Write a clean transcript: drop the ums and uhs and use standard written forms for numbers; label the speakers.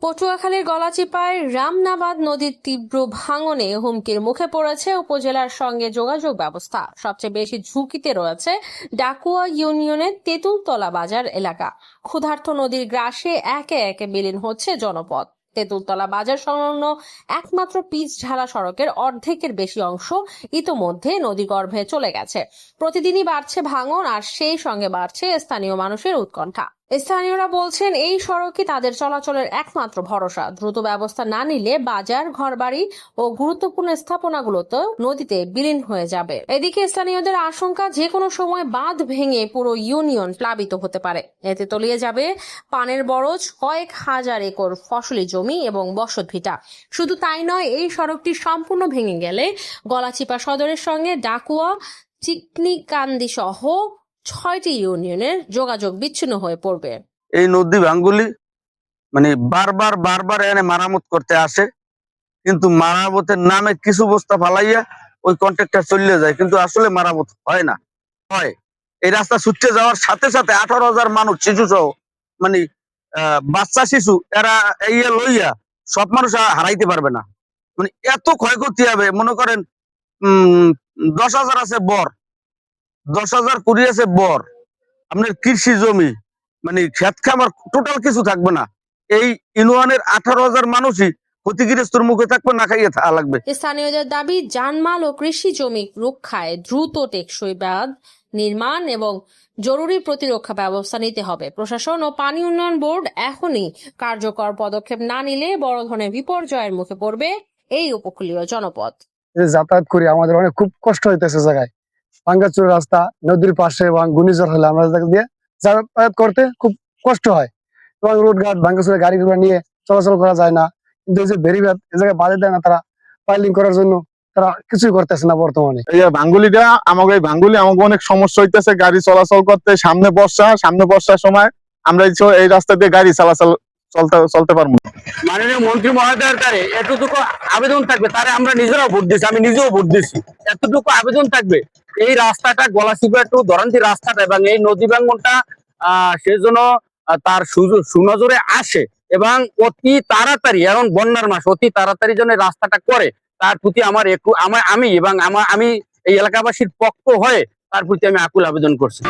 Speaker 1: পটুয়াখালীর গলাচিপায় রামনাবাদ নদীর তীব্র ভাঙনে হুমকির মুখে পড়েছে উপজেলার সঙ্গে যোগাযোগ ব্যবস্থা। সবচেয়ে বেশি ঝুঁকিতে রয়েছে ডাকুয়া ইউনিয়নের তেঁতুলতলা বাজার এলাকা। ক্ষুধার্ত নদীর গ্রাসে একে একে বিলীন হচ্ছে জনপদ। তেঁতুলতলা বাজার সংলগ্ন একমাত্র পিচ ঢালা সড়কের অর্ধেকের বেশি অংশ ইতোমধ্যে নদীগর্ভে চলে গেছে। প্রতিদিনই বাড়ছে ভাঙন, আর সেই সঙ্গে বাড়ছে স্থানীয় মানুষের উৎকণ্ঠা। স্থানীয়রা বলছেন এই সড়কই তাদের চলাচলের একমাত্র ভরসা। দ্রুত ব্যবস্থা না নিলে বাজার, ঘরবাড়ি ও গুরুত্বপূর্ণ স্থাপনাগুলোতে নদীতে বিলীন হয়ে যাবে। এদিকে স্থানীয়দের আশঙ্কা, যে কোনো সময় বাঁধ ভেঙে পুরো ইউনিয়ন প্লাবিত হতে পারে। এতে তলিয়ে যাবে পানের বরজ, কয়েক হাজার একর ফসলি জমি এবং বসতভিটা। শুধু তাই নয়, এই সড়কটি সম্পূর্ণ ভেঙে গেলে গলাচিপা সদরের সঙ্গে ডাকুয়া, চিকনিকান্দি সহ 6টি ইউনিয়নের যোগাযোগ বিচ্ছিন্ন হয়ে পড়বে।
Speaker 2: এই নদী ভাঙ্গুলি বারবার বারবার এনে মারামত করতে আসে, কিন্তু মারামতের নামে কিছু বস্তা ফালাইয়া ওই কন্ট্রাক্টর চলে যায়, কিন্তু আসলে মারামত হয় না। হয় এই রাস্তা ছুটে যাওয়ার সাথে সাথে 18,000 মানুষ, শিশু সহ বাচ্চা শিশু, এরা লইয়া সব মানুষ হারাইতে পারবে না। এত ক্ষয়ক্ষতি হবে। মনে করেন 10,000 আছে বর, 10,000 কুড়ি আছে বর, আপনার কৃষি জমি ক্ষেত খামার টোটাল কিছু থাকবে না। এই ইউনিয়নের 18,000 মানুষই ক্ষতিগ্রস্তর মুখে থাকবে, না খাইয়ে থাকা লাগবে।
Speaker 1: স্থানীয়দের দাবি, জানমাল ও কৃষি জমি রক্ষায় দ্রুত টেকসই বাঁধ নির্মাণ এবং জরুরি প্রতিরক্ষা ব্যবস্থা নিতে হবে। প্রশাসন ও পানি উন্নয়ন বোর্ড এখনই কার্যকর পদক্ষেপ না নিলে বড় ধরনের বিপর্যয়ের মুখে পড়বে এই উপকূলীয় জনপদ।
Speaker 3: যাতায়াত করি আমাদের অনেক খুব কষ্ট হইতেছে। জায়গায় ভাঙ্গাচুর রাস্তা, নদীর পাশে এবং ঘূর্ণিঝড় হলে আমরা দিয়ে যাতায়াত করতে খুব কষ্ট হয় এবং রোডঘাট ভাঙ্গাচুরে গাড়িগুলো নিয়ে চলাচল করা যায় না। কিন্তু এই যে বেরিবাদ এই জায়গায় বাধা দেয় না, তারা পাইলিং করার জন্য তারা কিছুই করতেছে না বর্তমানে।
Speaker 4: এই ভাঙ্গুলিটা আমাকে আমাকে অনেক সমস্যা হইতেছে গাড়ি চলাচল করতে। সামনে বর্ষার সময় আমরা এই রাস্তা দিয়ে গাড়ি চলাচল চলতে পারবো।
Speaker 2: মাননীয় মন্ত্রী মহোদয়ের কাছে এতটুকু আবেদন থাকবে, তারে আমরা নিজেরাও ভোট দিচ্ছি, আমি নিজেও ভোট দিচ্ছি। এতটুকু আবেদন থাকবে, এই রাস্তাটা গলাচিপা টু দরান্তি রাস্তাটা এবং এই নদী ভাঙ্গনটা সেজন্য তার সুনজরে আসে এবং অতি তাড়াতাড়ি, এখন বন্যার মাস, অতি তাড়াতাড়ি যেন রাস্তাটা করে, তার প্রতি আমি এবং আমি এই এলাকাবাসীর পক্ষ হয়ে তার প্রতি আমি আকুল আবেদন করছি।